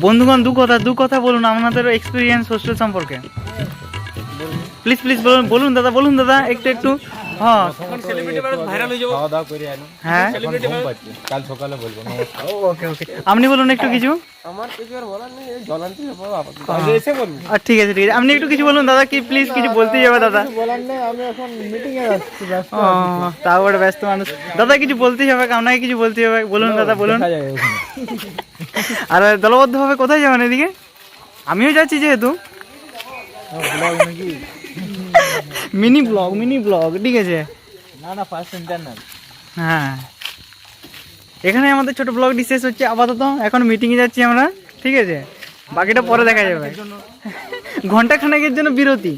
বন্ধুগণ দু কথা বলুন আপনাদের এক্সপিরিয়েন্স হোস্টেল সম্পর্কে। প্লিজ প্লিজ বলুন বলুন দাদা, বলুন দাদা, একটু একটু। হ্যাঁ হ্যাঁ কাল সকালে বলবো। ওকে ওকে, আপনি বলুন একটু কিছু। আমার কিছু আর বলার নেই, জলান্তি এসে বলুন। ঠিক আছে ঠিক আছে, আপনি একটু কিছু বলুন দাদা, কি প্লিজ কিছু বলতেই হবে দাদা। বলার নেই, আমি এখন মিটিং এ যাচ্ছি। ও তাও বড় ব্যস্ত মানুষ দাদা, কিছু বলতেই হবে, আপনাকে কিছু বলতেই হবে, বলুন দাদা বলুন। আর দলবদ্ধভাবে কোথায় যাবেন এদিকে? আমিও যাচ্ছি যেহেতু। মিনি ব্লগ ঠিক আছে। না ফার্স্ট ইন্টারনাল। হ্যাঁ, এখানে আমাদের ছোট ব্লগটি শেষ হচ্ছে আপাতত। এখন মিটিংয়ে যাচ্ছি আমরা, ঠিক আছে, বাকিটা পরে দেখা যাবে। ঘন্টা খানেকের জন্য বিরতি।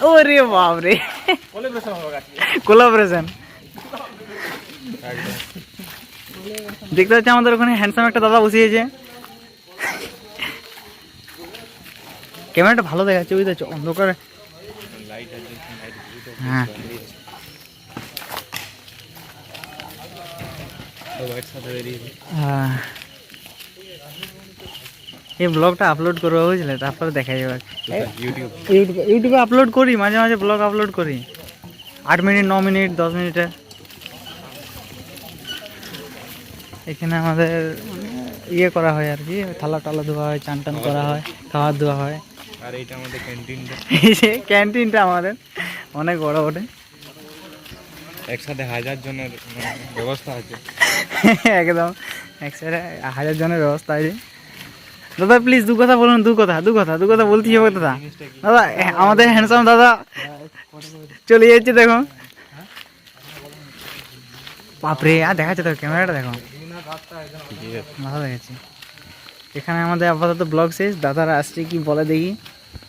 ওরে বাপরে, কোলাবোরেশন। দেখতে পাচ্ছি আমাদের ওখানে হ্যান্ডসাম একটা দাদা বসিয়েছে। ক্যামেরাটা ভালো দেখাচ্ছে, বুঝতে পারছো, অন্ধকারে। হ্যাঁ এই ব্লগটা আপলোড করবো বুঝলে, তারপরে দেখা যাবে। ইউটিউবে আপলোড করি, মাঝে মাঝে ব্লগ আপলোড করি, 8 মিনিট 9 মিনিট 10 মিনিটের। এখানে আমাদের ইয়ে করা হয় আর কি, থালা টালা ধোয়া হয়, চান টান করা হয়, খাবার ধোয়া হয়। আর এইটা আমাদের ক্যান্টিনটা। এই যে ক্যান্টিনটা আমাদের অনেক বড় বটে। একসাথে 1000 জনের ব্যবস্থা আছে। একদম একসাথে 1000 জনের ব্যবস্থা আছে। দাদা প্লিজ দু কথা বলুন, দু কথা বলতেই হবে দাদা। দাদা আমাদের হ্যান্ডসাম দাদা চলে যাচ্ছে, দেখো বাপরে। আর দেখাচ্ছে তো, ক্যামেরাটা দেখো, ভালো দেখাচ্ছে। এখানে আমাদের আপাতত ব্লগ শেষ। দাদারা আসছে কি বলে দেখি।